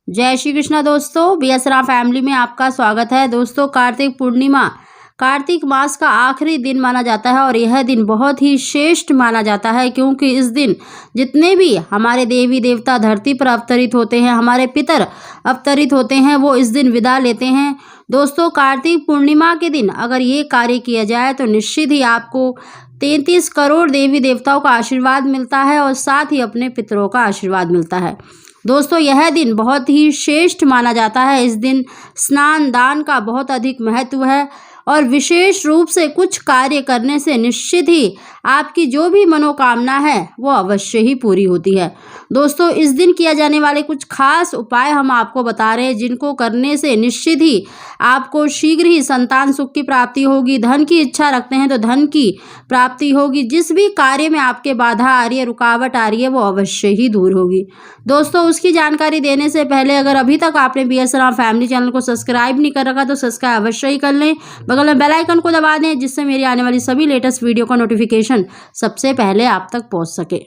जय श्री कृष्णा दोस्तों, BS Ram family में आपका स्वागत है। दोस्तों, कार्तिक पूर्णिमा कार्तिक मास का आखिरी दिन माना जाता है और यह दिन बहुत ही श्रेष्ठ माना जाता है, क्योंकि इस दिन जितने भी हमारे देवी देवता धरती पर अवतरित होते हैं, हमारे पितर अवतरित होते हैं, वो इस दिन विदा लेते हैं। दोस्तों, कार्तिक पूर्णिमा के दिन अगर ये कार्य किया जाए तो निश्चित ही आपको 33 करोड़ देवी देवताओं का आशीर्वाद मिलता है और साथ ही अपने पितरों का आशीर्वाद मिलता है। दोस्तों, यह दिन बहुत ही श्रेष्ठ माना जाता है। इस दिन स्नान दान का बहुत अधिक महत्व है और विशेष रूप से कुछ कार्य करने से निश्चित ही आपकी जो भी मनोकामना है वो अवश्य ही पूरी होती है। दोस्तों, इस दिन किया जाने वाले कुछ खास उपाय हम आपको बता रहे हैं, जिनको करने से निश्चित ही आपको शीघ्र ही संतान सुख की प्राप्ति होगी। धन की इच्छा रखते हैं तो धन की प्राप्ति होगी। जिस भी कार्य में आपके बाधा आ रही है, रुकावट आ रही है, वो अवश्य ही दूर होगी। दोस्तों, उसकी जानकारी देने से पहले अगर अभी तक आपने BS राम फैमिली चैनल को सब्सक्राइब नहीं कर रखा तो सब्सक्राइब अवश्य ही कर लें। बगल में बेल आइकन को दबा दें, जिससे मेरी आने वाली सभी लेटेस्ट वीडियो का नोटिफिकेशन सबसे पहले आप तक पहुंच सके।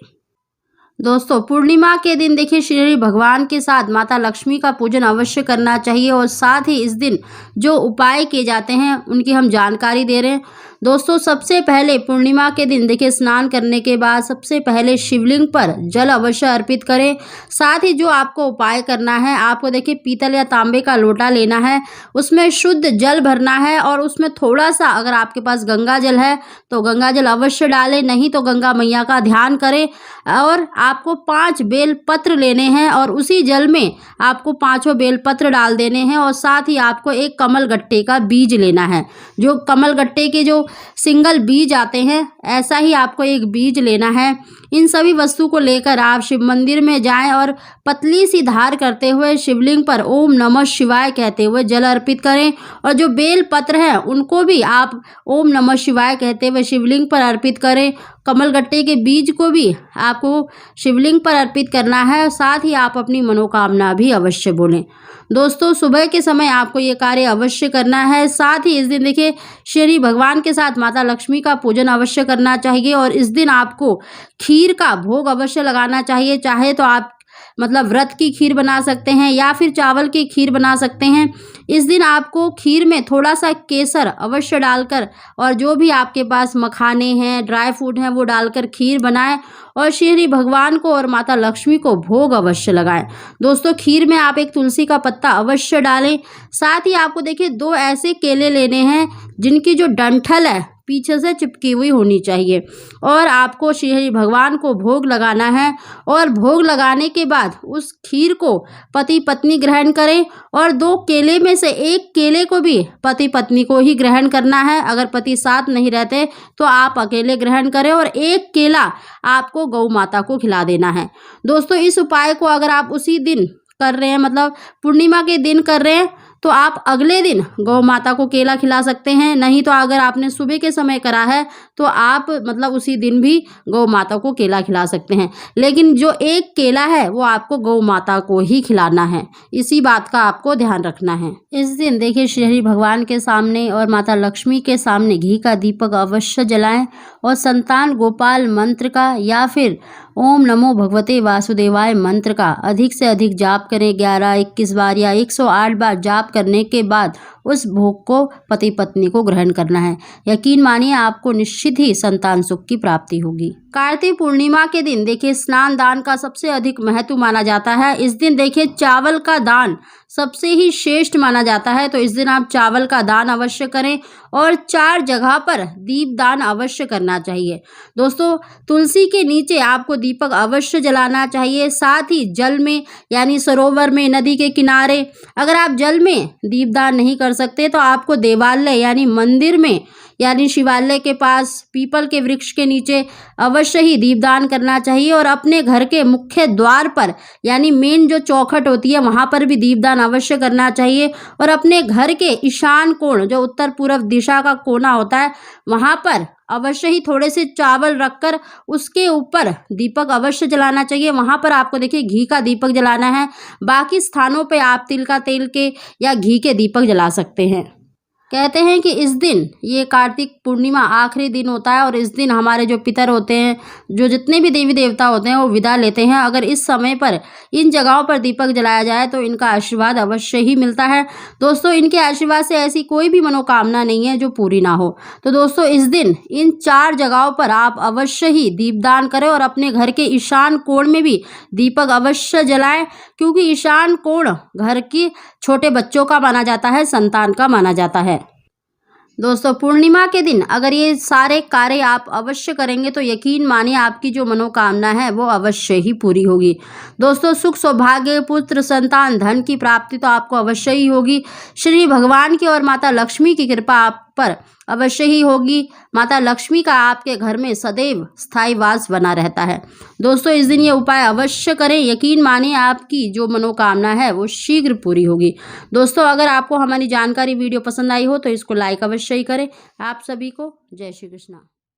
दोस्तों, पूर्णिमा के दिन देखिए श्री भगवान के साथ माता लक्ष्मी का पूजन अवश्य करना चाहिए और साथ ही इस दिन जो उपाय किए जाते हैं उनकी हम जानकारी दे रहे हैं। दोस्तों, सबसे पहले पूर्णिमा के दिन देखिए स्नान करने के बाद सबसे पहले शिवलिंग पर जल अवश्य अर्पित करें। साथ ही जो आपको उपाय करना है, आपको देखिए पीतल या तांबे का लोटा लेना है, उसमें शुद्ध जल भरना है और उसमें थोड़ा सा अगर आपके पास गंगा जल है तो गंगा जल अवश्य डालें, नहीं तो गंगा मैया का ध्यान करें। और आपको 5 बेल पत्र लेने हैं और उसी जल में आपको 5 बेल पत्र डाल देने हैं और साथ ही आपको एक कमल गट्टे का बीज लेना है। जो कमल गट्टे के जो सिंगल बीज आते हैं, ऐसा ही आपको एक बीज लेना है। इन सभी वस्तु को लेकर आप शिव मंदिर में जाएं और पतली सी धार करते हुए शिवलिंग पर ओम नमः शिवाय कहते हुए जल अर्पित करें और जो बेल पत्र हैं उनको भी आप ओम नमः शिवाय कहते हुए शिवलिंग पर अर्पित करें। कमल गट्टे के बीज को भी आपको शिवलिंग पर अर्पित करना है। साथ ही आप अपनी मनोकामना भी अवश्य बोलें। दोस्तों, सुबह के समय आपको ये कार्य अवश्य करना है। साथ ही इस दिन देखिए श्री भगवान के साथ माता लक्ष्मी का पूजन अवश्य करना चाहिए और इस दिन आपको खीर का भोग अवश्य लगाना चाहिए। चाहे तो आप व्रत की खीर बना सकते हैं या फिर चावल की खीर बना सकते हैं। इस दिन आपको खीर में थोड़ा सा केसर अवश्य डालकर और जो भी आपके पास मखाने हैं, ड्राई फ्रूट हैं, वो डालकर खीर बनाएं और श्री भगवान को और माता लक्ष्मी को भोग अवश्य लगाएं। दोस्तों, खीर में आप एक तुलसी का पत्ता अवश्य डालें। साथ ही आपको देखिए 2 ऐसे केले लेने हैं जिनकी जो डंठल है पीछे से चिपकी हुई होनी चाहिए और आपको श्री भगवान को भोग लगाना है और भोग लगाने के बाद उस खीर को पति पत्नी ग्रहण करें और 2 केले में से एक केले को भी पति पत्नी को ही ग्रहण करना है। अगर पति साथ नहीं रहते तो आप अकेले ग्रहण करें और एक केला आपको गौ माता को खिला देना है। दोस्तों, इस उपाय को अगर आप उसी दिन कर रहे हैं, पूर्णिमा के दिन कर रहे हैं, तो आप अगले दिन गौ माता को केला खिला सकते हैं। नहीं तो अगर आपने सुबह के समय करा है तो आप उसी दिन भी गौ माता को केला खिला सकते हैं, लेकिन जो एक केला है वो आपको गौ माता को ही खिलाना है। इसी बात का आपको ध्यान रखना है। इस दिन देखिए श्री भगवान के सामने और माता लक्ष्मी के सामने घी का दीपक अवश्य जलाएं और संतान गोपाल मंत्र का या फिर ओम नमो भगवते वासुदेवाय मंत्र का अधिक से अधिक जाप करें। 11, 21 बार या 108 बार जाप करने के बाद उस भोग को पति पत्नी को ग्रहण करना है। यकीन मानिए आपको निश्चित ही संतान सुख की प्राप्ति होगी। कार्तिक पूर्णिमा के दिन देखिए स्नान दान का सबसे अधिक महत्व माना जाता है। इस दिन देखिए चावल का दान सबसे ही श्रेष्ठ माना जाता है, तो इस दिन आप चावल का दान अवश्य करें और 4 जगह पर दीप दान अवश्य करना चाहिए। दोस्तों, तुलसी के नीचे आपको दीपक अवश्य जलाना चाहिए। साथ ही जल में यानी सरोवर में, नदी के किनारे, अगर आप जल में दीपदान नहीं कर सकते तो आपको देवालय यानी मंदिर में यानी शिवालय के पास पीपल के वृक्ष के नीचे अवश्य ही दीपदान करना चाहिए और अपने घर के मुख्य द्वार पर यानी मेन जो चौखट होती है वहां पर भी दीपदान अवश्य करना चाहिए और अपने घर के ईशान कोण जो उत्तर पूर्व दिशा का कोना होता है वहां पर अवश्य ही थोड़े से चावल रखकर उसके ऊपर दीपक अवश्य जलाना चाहिए। वहां पर आपको देखिए घी का दीपक जलाना है। बाकी स्थानों पे आप तिल का तेल के या घी के दीपक जला सकते हैं। कहते हैं कि इस दिन ये कार्तिक पूर्णिमा आखिरी दिन होता है और इस दिन हमारे जो पितर होते हैं, जो जितने भी देवी देवता होते हैं वो विदा लेते हैं। अगर इस समय पर इन जगहों पर दीपक जलाया जाए तो इनका आशीर्वाद अवश्य ही मिलता है। दोस्तों, इनके आशीर्वाद से ऐसी कोई भी मनोकामना नहीं है जो पूरी ना हो। तो दोस्तों, इस दिन इन 4 जगहों पर आप अवश्य ही दीपदान करें और अपने घर के ईशान कोण में भी दीपक अवश्य जलाएं, क्योंकि ईशान कोण घर की छोटे बच्चों का माना जाता है, संतान का माना जाता है। दोस्तों, पूर्णिमा के दिन अगर ये सारे कार्य आप अवश्य करेंगे तो यकीन मानिए आपकी जो मनोकामना है वो अवश्य ही पूरी होगी। दोस्तों, सुख सौभाग्य, पुत्र संतान, धन की प्राप्ति तो आपको अवश्य ही होगी। श्री भगवान की और माता लक्ष्मी की कृपा आप पर अवश्य ही होगी। माता लक्ष्मी का आपके घर में सदैव स्थायी वास बना रहता है। दोस्तों, इस दिन ये उपाय अवश्य करें, यकीन मानिए आपकी जो मनोकामना है वो शीघ्र पूरी होगी। दोस्तों, अगर आपको हमारी जानकारी वीडियो पसंद आई हो तो इसको लाइक अवश्य ही करें। आप सभी को जय श्री कृष्णा।